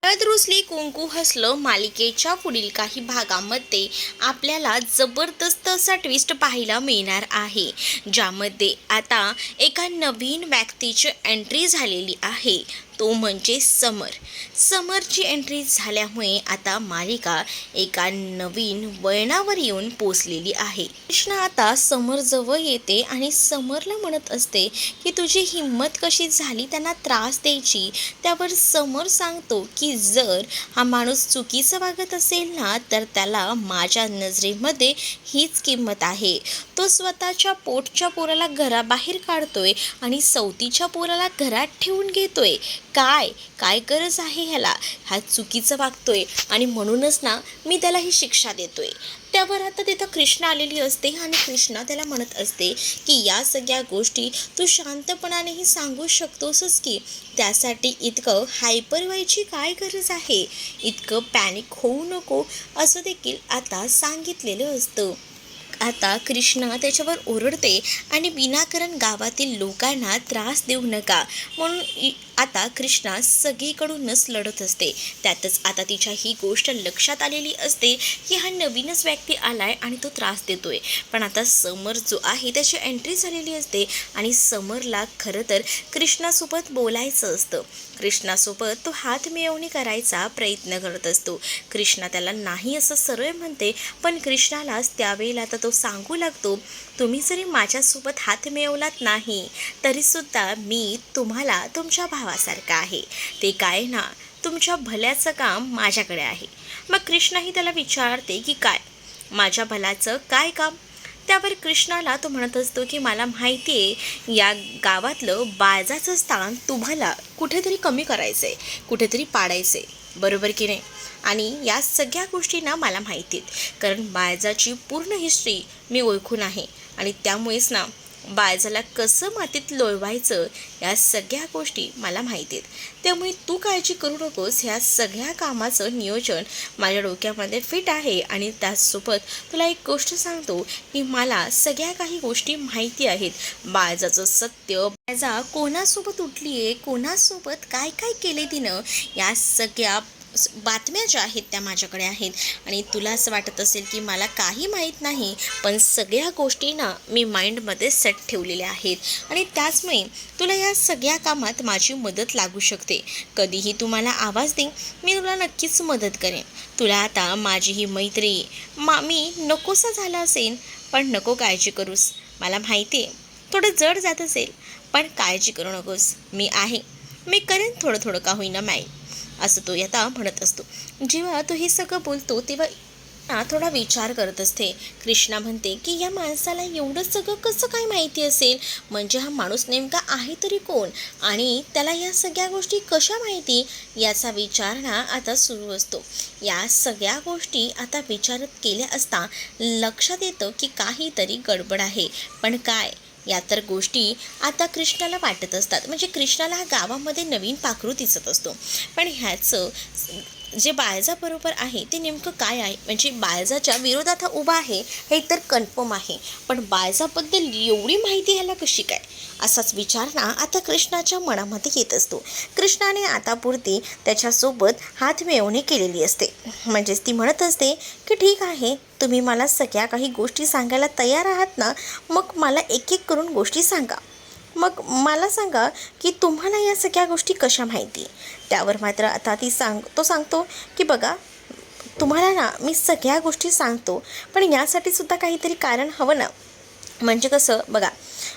हळद रुसली कुंकू हसलं मालिकेच्या पुढील काही भागामध्ये आपल्याला जबरदस्त असा ट्विस्ट पाहायला मिळणार आहे, ज्यामध्ये आता एका नवीन व्यक्तीची एंट्री झालेली आहे. तो म्हणजे समरची एंट्री झाल्यामुळे आता मालिका एका नवीन वळणावर येऊन पोचलेली आहे. कृष्णा आता समर जवळ येते आणि समरला म्हणत असते की तुझी हिंमत कशी झाली त्यांना त्रास द्यायची. त्यावर समर सांगतो की जर हा माणूस चुकीचं वागत असेल ना तर त्याला माझ्या नजरेमध्ये हीच किंमत आहे. तो स्वतःच्या पोटच्या पोराला घराबाहेर काढतोय आणि सवतीच्या पोराला घरात ठेवून घेतोय. काय काय गरज आहे ह्याला, हा चुकीचं वागतोय आणि म्हणूनच ना मी त्याला ही शिक्षा देतोय. त्यावर आता तिथं कृष्णा आलेली असते आणि कृष्णा त्याला म्हणत असते की या सगळ्या गोष्टी तू शांतपणानेही सांगू शकतोसच की, त्यासाठी इतकं हायपर व्हायची काय गरज आहे, इतकं पॅनिक होऊ नको असं देखील आता सांगितलेलं असतं. आता कृष्णा त्याच्यावर ओरडते आणि विनाकारण गावातील लोकांना त्रास देऊ नका म्हणून आता कृष्णा सगळीकडूनच लढत असते. त्यातच आता तिच्या ही गोष्ट लक्षात आलेली असते की हा नवीनच व्यक्ती आलाय आणि तो त्रास देतोय. पण आता समर जो आहे त्याची एंट्री झालेली असते आणि समरला खरं तर कृष्णासोबत बोलायचं असतं. कृष्णासोबत तो हात मिळवणी करायचा प्रयत्न करत असतो. कृष्णा त्याला नाही असं सरळ म्हणते, पण कृष्णालाच त्यावेळेला आता तो सांगू लागतो, तुम्ही जरी माझ्यासोबत हात मिळवलात नाही तरीसुद्धा मी तुम्हाला तुमच्या भावासारखा आहे. ते काय ना, तुमच्या भल्याचं काम माझ्याकडे आहे. मग कृष्णाही त्याला विचारते की काय माझ्या भल्याचं काय काम. त्यावर कृष्णाला तो म्हणत असतो की मला माहिती आहे या गावातलं बाळजाचं स्थान तुम्हाला कुठेतरी कमी करायचं आहे, कुठेतरी पाडायचं आहे, बरोबर की नाही. आणि या सगळ्या गोष्टी ना मला माहिती आहेत, कारण बाळजाची पूर्ण हिस्ट्री मी ओळखून आहे आणि त्यामुळेच ना बाळजाला कसं मातीत लोळवायचं या सगळ्या गोष्टी मला माहिती आहेत. त्यामुळे तू काळजी करू नकोस, ह्या सगळ्या कामाचं नियोजन माझ्या डोक्यामध्ये फिट आहे. आणि त्याचसोबत तुला एक गोष्ट सांगतो की मला सगळ्या काही गोष्टी माहिती आहेत. बाळजाचं सत्य, बाळजा कोणासोबत उठली आहे, कोणासोबत काय काय केले तिनं, या सगळ्या बातम्या ज्या आहेत त्या माझ्याकडे आहेत. आणि तुला असं वाटत असेल की मला काही माहीत नाही, पण सगळ्या गोष्टी ना मी माइंडमध्ये सेट ठेवलेल्या आहेत आणि त्याचमुळे तुला या सगळ्या कामात माझी मदत लागू शकते. कधीही तू मला आवाज दे, मी तुला नक्कीच मदत करेन. तुला आता माझी ही मैत्री मी नकोसा झाला असेल, पण नको काळजी करूस. मला माहिती आहे थोडं जड जात असेल, पण काळजी करू नकोस, मी आहे, मी करेन थोडं थोडं का होईना माई, असं तो आता म्हणत असतो. जेव्हा तो हे सगळं बोलतो तेव्हा थोडा विचार करत असते. कृष्णा म्हणते की या माणसाला एवढं सगळं कसं काय माहिती असेल, म्हणजे हा माणूस नेमका आहे तरी कोण आणि त्याला या सगळ्या गोष्टी कशा माहिती, याचा विचार ना आता सुरू असतो. या सगळ्या गोष्टी आता विचारत केल्या असता लक्षात येतं की काहीतरी गडबड आहे. पण काय, या तर गोष्टी आता कृष्णाला वाटत असतात. म्हणजे कृष्णाला हा गावामध्ये नवीन पाखरू दिसत असतो, पण ह्याचं जे बाळजाबरोबर आहे ते नेमकं काय आहे, म्हणजे बाळजाच्या विरोधात हा उभा आहे हे तर कन्फर्म आहे, पण बाळजाबद्दल एवढी माहिती ह्याला कशी काय, असाच विचार ना आता कृष्णाच्या मनामध्ये येत असतो. कृष्णाने आतापुरती त्याच्यासोबत हात मिळवणी केलेली असते. म्हणजेच ती म्हणत असते की ठीक आहे, तुम्ही मला सगळ्या काही गोष्टी सांगायला तयार आहात ना, मग मला एक एक करून गोष्टी सांगा. मग मला सांगा की तुम्हाला या सगळ्या गोष्टी कशा माहिती. त्यावर मात्र आता तो सांगतो की बघा, तुम्हाला ना मी सगळ्या गोष्टी सांगतो, पण यासाठी सुद्धा काहीतरी कारण हवं ना. म्हणजे कसं बघा,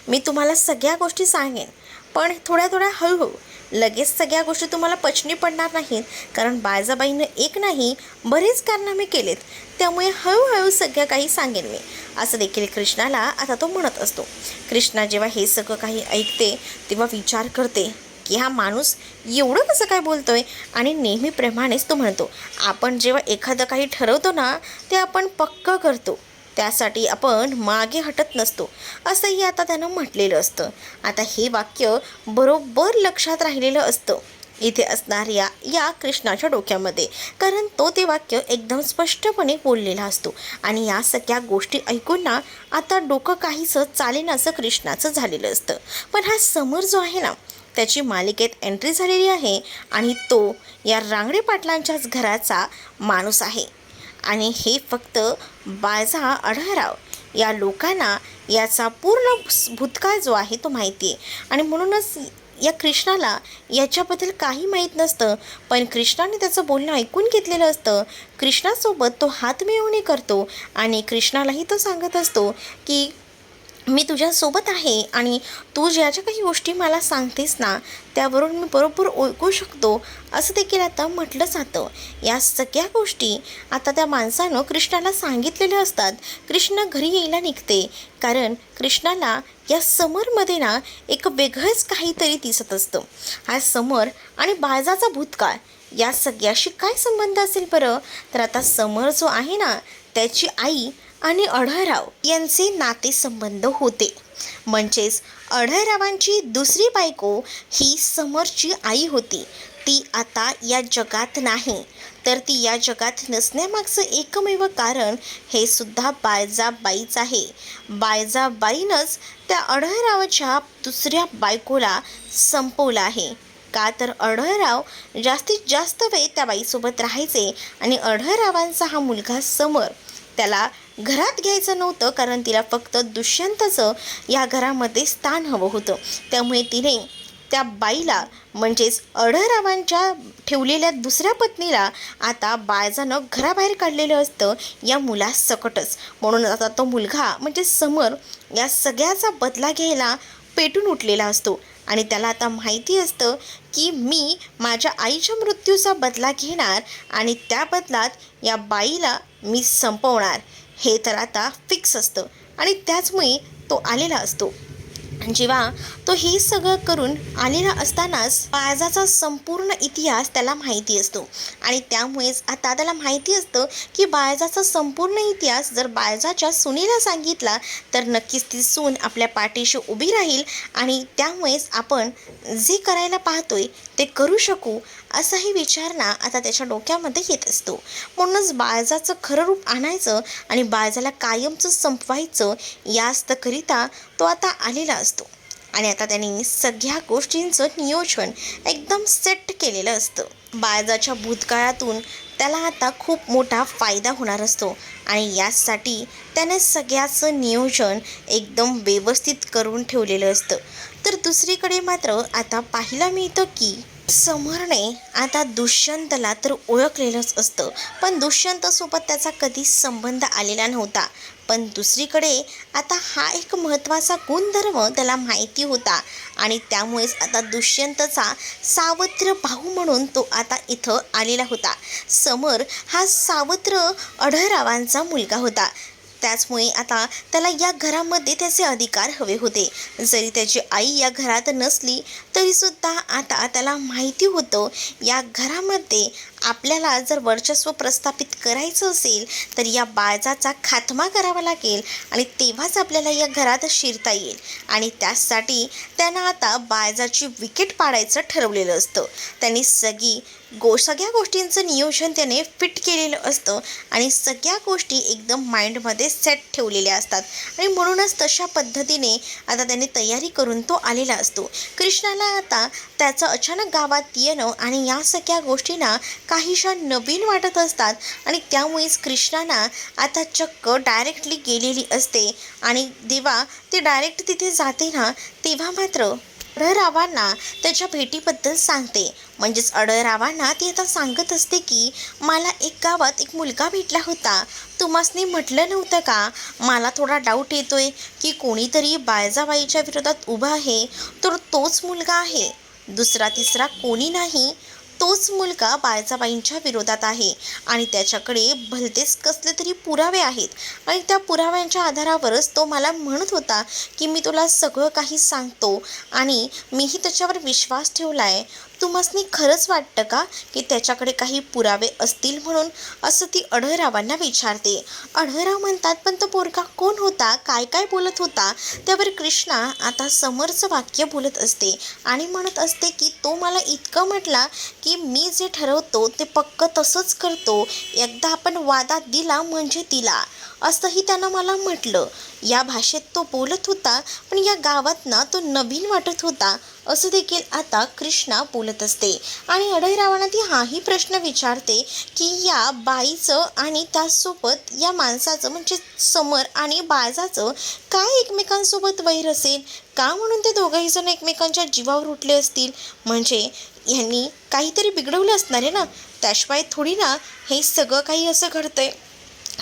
मी तुम्हाला सगळ्या गोष्टी सांगेन, पण थोड्या थोड्या हळूहळू, लगेच सगळ्या गोष्टी तुम्हाला पचनी पडणार नाहीत, कारण बाळजाबाईनं एक नाही बरेच कारनामे केलेत, त्यामुळे हळूहळू सगळं काही सांगेन मी, असं देखील कृष्णाला आता तो म्हणत असतो. कृष्णा जेव्हा हे सगळं काही ऐकते तेव्हा विचार करते की हा माणूस एवढं कसं काय बोलतोय. आणि नेहमीप्रमाणेच तो म्हणतो, आपण जेव्हा एखादं काही ठरवतो ना ते आपण पक्कं करतो, त्यासाठी आपण मागे हटत नसतो, असंही आता त्यानं म्हटलेलं असतं. आता हे वाक्य बरोबर लक्षात राहिलेलं असतं इथे असणाऱ्या या कृष्णाच्या डोक्यामध्ये, कारण तो ते वाक्य एकदम स्पष्टपणे बोललेला असतो. आणि या सगळ्या गोष्टी ऐकून ना आता डोकं काहीसं चालेन असं कृष्णाचं झालेलं असतं. पण हा समर जो आहे ना त्याची मालिकेत एंट्री झालेली आहे आणि तो या रांगडे पाटलांच्याच घराचा माणूस आहे. आणि हे फक्त बाळजा आढळराव या लोकांना याचा पूर्ण भूतकाळ जो आहे तो माहिती आहे. आणि म्हणूनच या कृष्णाला याच्याबद्दल काही माहीत नसतं, पण कृष्णाने त्याचं बोलणं ऐकून घेतलेलं असतं. कृष्णासोबत तो हात मिळवणी करतो आणि कृष्णालाही तो सांगत असतो की मी तुझ्यासोबत आहे आणि तू ज्या ज्या काही गोष्टी मला सांगतेस ना त्यावरून मी बरोबर ओळखू शकतो, असं देखील आता म्हटलं जातं. या सगळ्या गोष्टी आता त्या माणसानं कृष्णाला सांगितलेल्या असतात. कृष्ण घरी यायला निघते कारण कृष्णाला या समरमध्ये ना एक वेगळंच काहीतरी दिसत असतं. हा समर आणि बाळजाचा भूतकाळ या सगळ्याशी काय संबंध असेल बरं? तर आता समर जो आहे ना त्याची आई आणि आढळराव यांचे नातेसंबंध होते. म्हणजेच आढळरावांची दुसरी बायको ही समरची आई होती. ती आता या जगात नाही, तर ती या जगात नसण्यामागचं एकमेव कारण हे सुद्धा बायजाबाईच आहे. बायजाबाईनंच त्या आढळरावाच्या दुसऱ्या बायकोला संपवलं आहे. का तर आढळराव जास्तीत जास्त वेळ त्या बाईसोबत राहायचे आणि आढळरावांचा हा मुलगा समर त्याला घरात घ्यायचं नव्हतं, कारण तिला फक्त दुष्यंतचं या घरामध्ये स्थान हवं होतं. त्यामुळे तिने त्या बाईला म्हणजेच आढळरावांच्या ठेवलेल्या दुसऱ्या पत्नीला आता बाळजानं घराबाहेर काढलेलं असतं या मुलासकटच. म्हणून आता तो मुलगा म्हणजे समर या सगळ्याचा बदला घ्यायला पेटून उठलेला असतो आणि त्याला आता माहिती असतं की मी माझ्या आईच्या मृत्यूचा बदला घेणार आणि त्या बदलात या बाईला मी संपवणार, हे तर आता फिक्स असतं. आणि त्याचमुळे तो आलेला असतो. जेव्हा तो हे सगळं करून आलेला असतानाच बाळजाचा संपूर्ण इतिहास त्याला माहिती असतो आणि त्यामुळेच आता त्याला माहिती असतं की बाळजाचा संपूर्ण इतिहास जर बाळजाच्या सुनेला सांगितला तर नक्कीच ती सून आपल्या पाठीशी उभी राहील आणि त्यामुळेच आपण जे करायला पाहतोय ते करू शकू, असाही विचार ना आता त्याच्या डोक्यामध्ये येत असतो. म्हणूनच बाळजाचं खरं रूप आणायचं आणि बाळजाला कायमचं संपवायचं यास्तकरिता तो आता आलेला असतो. आणि आता त्यांनी सगळ्या गोष्टींचं नियोजन एकदम सेट केलेलं असतं. बाळजाच्या भूतकाळातून त्याला आता खूप मोठा फायदा होणार असतो आणि यासाठी त्याने सगळ्याचं नियोजन एकदम व्यवस्थित करून ठेवलेलं असतं. तर दुसरीकडे मात्र आता पाहायला मिळतं की समरने आता दुष्यंतला तर ओळखलेलंच असतं, पण दुष्यंतसोबत त्याचा कधीच संबंध आलेला नव्हता. पण दुसरीकडे आता हा एक महत्त्वाचा गुणधर्म त्याला माहिती होता आणि त्यामुळेच आता दुष्यंतचा सावत्र भाऊ म्हणून तो आता इथं आलेला होता. समर हा सावत्र आढळरावांचा मुलगा होता. त्याचमुळे आता त्याला या घरामध्ये त्याचे अधिकार हवे होते. जरी त्याची आई या घरात नसली तरीसुद्धा आता त्याला माहिती होतं या घरामध्ये आपल्याला जर वर्चस्व प्रस्थापित करायचं असेल तर या बाळजाचा खात्मा करावा लागेल आणि तेव्हाच आपल्याला या घरात शिरता येईल. आणि त्यासाठी त्यानं आता बाळजाची विकेट पाडायचं ठरवलेलं असतं. त्यांनी सगळ्या गोष्टींचं नियोजन त्याने फिट केलेलं असतं आणि सगळ्या गोष्टी एकदम माइंडमध्ये सेट ठेवलेल्या असतात आणि म्हणूनच तशा पद्धतीने आता त्याने तयारी करून तो आलेला असतो. कृष्णाला आता त्याचं अचानक गावात येणं आणि या सगळ्या गोष्टींना काहीशा नवीन वाटत असतात आणि त्यामुळेच कृष्णाला आता चक्क डायरेक्टली गेलेली असते आणि जेव्हा ती डायरेक्ट तिथे जाते ना तेव्हा मात्र आढळरावांना त्याच्या भेटीबद्दल सांगते. म्हणजेच आढळरावांना ती आता सांगत असते की मला एक गावात एक मुलगा भेटला होता, तुम्हासनी म्हटलं नव्हतं का? मला थोडा डाऊट येतोय की कोणीतरी बाळजाबाईच्या विरोधात उभा आहे, तर तोच मुलगा आहे, दुसरा तिसरा कोणी नाही, तोच मुलगा बाळजाबाईंच्या विरोधात आहे आणि त्याच्याकडे भलतेच कसले तरी पुरावे आहेत आणि त्या पुराव्यांच्या आधारावरच तो मला म्हणत होता की मी तुला सगळं काही सांगतो आणि मीही त्याच्यावर विश्वास ठेवला आहे. तुम्हासनी खरंच वाटतं का की त्याच्याकडे काही पुरावे असतील म्हणून, असं ती आढळरावांना विचारते. आढळराव म्हणतात पण तो पोरगा कोण होता, काय काय बोलत होता? त्यावर कृष्णा आता समरचं वाक्य बोलत असते आणि म्हणत असते की तो मला इतकं म्हटला की मी जे ठरवतो ते पक्क तसंच करतो, एकदा आपण वादात दिला म्हणजे दिला, असंही त्यानं मला म्हटलं. या भाषेत तो बोलत होता पण या गावात ना तो नवीन वाटत होता. असं देखील आता कृष्णा बोलत असते आणि अढळरावांना ती हाही प्रश्न विचारते की या बाईचं आणि त्यासोबत या माणसाचं म्हणजे समर आणि बाळजाचं काय एकमेकांसोबत वैर असेल का म्हणून ते दोघंही जण एकमेकांच्या जीवावर उठले असतील. म्हणजे यांनी काहीतरी बिघडवलं असणार आहे ना, त्याशिवाय थोडी ना हे सगळं काही असं घडतंय.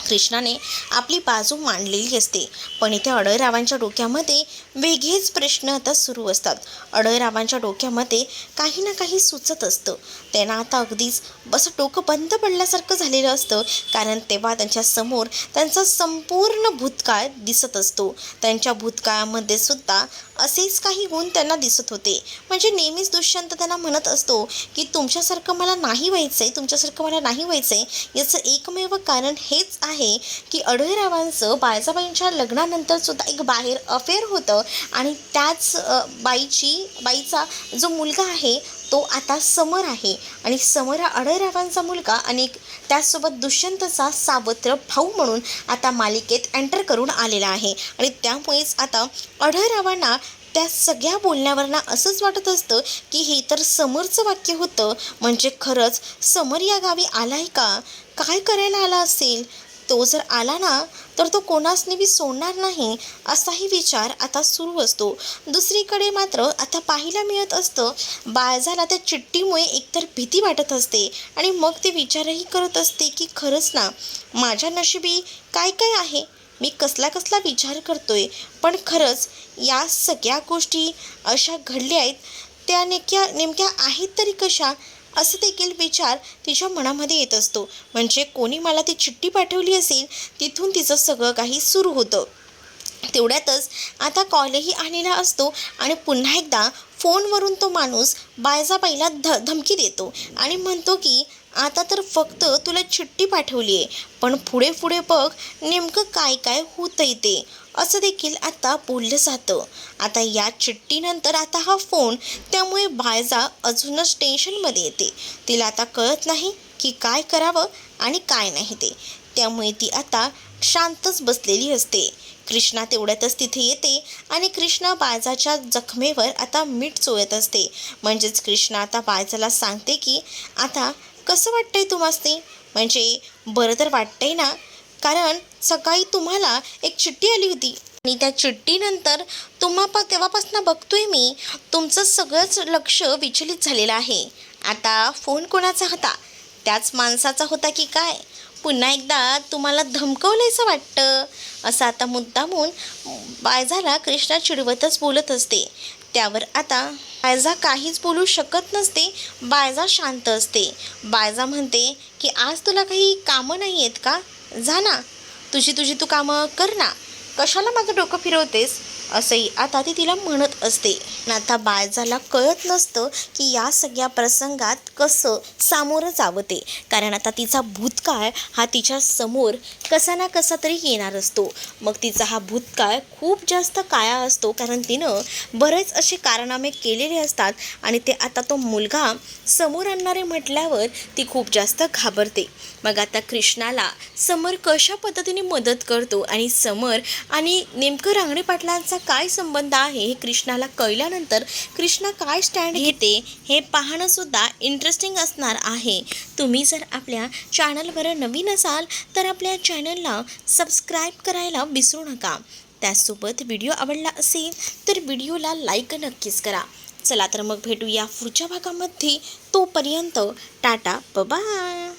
कृष्णाने आपली बाजू मांडलेली असते पण इथे अढळरावांच्या डोक्यामध्ये वेगळेच प्रश्न आता सुरू असतात. अढळरावांच्या डोक्यामध्ये काही ना काही सुचत असतं. त्यांना आता अगदीच असं डोकं बंद पडल्यासारखं झालेलं असतं कारण तेव्हा त्यांच्या समोर त्यांचा संपूर्ण भूतकाळ दिसत असतो. त्यांच्या भूतकाळामध्ये सुद्धा असेच काही गुण त्यांना दिसत होते. म्हणजे नेहमीच दुष्यंत त्यांना म्हणत असतो की तुमच्यासारखं मला नाही व्हायचंय, तुमच्यासारखं मला नाही व्हायचंय. याचं एकमेव कारण हेच आहे की अढळरावांचं बाळजाबाईंच्या लग्नानंतर सुद्धा एक बाहेर अफेअर होतं आणि त्याच बाईचा जो मुलगा आहे तो आता समर आहे आणि समर हा अढळरावांचा मुलगा आणि त्याचसोबत दुष्यंतचा सावत्र भाऊ म्हणून आता मालिकेत एंटर करून आलेला आहे. आणि त्यामुळेच आता अढळरावांना त्या सगळ्या बोलण्यावरनं असंच वाटत असतं की हे तर समरचं वाक्य होतं. म्हणजे खरंच समर या गावी आलाय का, काय करायला आला असेल. तो जर आला ना तर तो कोणास नेहमी सोडणार नाही असाही विचार आता सुरू असतो. दुसरीकडे मात्र आता पाहायला मिळत असतं बाळजाला त्या चिठ्ठीमुळे एकतर भीती वाटत असते आणि मग ते विचारही करत असते की खरंच ना माझ्या नशिबी काय काय आहे, मी कसला कसला विचार करतोय. पण खरंच या सगळ्या गोष्टी अशा घडल्या आहेत त्या नेमक्या आहेत तरी कशा, असं देखील विचार तिच्या मनामध्ये येत असतो. म्हणजे कोणी मला ती चिठ्ठी पाठवली असेल तिथून तिचं सगळं काही सुरू होतं. तेवढ्यातच आता कॉलही आलेला असतो आणि पुन्हा एकदा फोनवरून तो माणूस बाळजाबाईला धमकी देतो आणि म्हणतो की आता तर फक्त तुला चिठ्ठी पाठवली आहे पण पुढे पुढे बघ नेमकं काय काय होतंय ते, असं देखील आता बोललं जातं. आता या चिठ्ठीनंतर आता हा फोन, त्यामुळे बाळजा अजूनच टेन्शनमध्ये येते. तिला आता कळत नाही की काय करावं आणि काय नाही ते. त्यामुळे ती आता शांतच बसलेली असते. कृष्णा तेवढ्यातच तिथे येते आणि कृष्णा बाळजाच्या जखमेवर आता मीठ चोळत असते. म्हणजेच कृष्णा आता बाळजाला सांगते की आता कसं वाटतंय तुम्हासनी, म्हणजे बरं तर वाटतंय ना, कारण सकाळी तुम्हाला एक चिठ्ठी आली होती आणि त्या चिठ्ठीनंतर तेव्हापासून बघतोय मी तुमचं सगळंच लक्ष विचलित झालेलं आहे. आता फोन कोणाचा होता, त्याच माणसाचा होता की काय, पुन्हा एकदा तुम्हाला धमकवल्याचं वाटतं, असं आता मुद्दामून बाळजाला कृष्णा चिडवतच बोलत असते. त्यावर आता बाळजा काहीच बोलू शकत नसते. बाळजा शांत असते. बाळजा म्हणते की आज तुला काही कामं नाही आहेत का, जा ना तुझी तू कामं कर ना, कशाला माझं डोकं फिरवतेस, असंही आता ती तिला म्हणत असते. आता बाळजाला कळत नसतं की या सगळ्या प्रसंगात कसं सामोरं जावं ते, कारण आता तिचा भूतकाळ हा तिच्या समोर कसा ना कसा तरी येणार असतो. मग तिचा हा भूतकाळ खूप जास्त काळा असतो कारण तिनं बरेच असे कारनामे केलेले असतात आणि ते आता तो मुलगा समोर आणणारे म्हटल्यावर ती खूप जास्त घाबरते. मग आता कृष्णाला समर कशा पद्धतीने मदत करतो आणि समर आणि नेमकं रांगणे पाटलांचा काय संबंध आहे हे कृष्णाला कळल्यानंतर कृष्णा काय स्टँड घेते हे पाहणं सुद्धा इंटरेस्टिंग असणार आहे. तुम्ही जर आपल्या चॅनलवर नवीन असाल तर आपल्या चॅनलला सबस्क्राईब करायला विसरू नका. त्याचसोबत व्हिडिओ आवडला असेल तर व्हिडिओला लाईक नक्कीच करा. चला तर मग भेटूया पुढच्या भागामध्ये. तोपर्यंत टाटा बाय.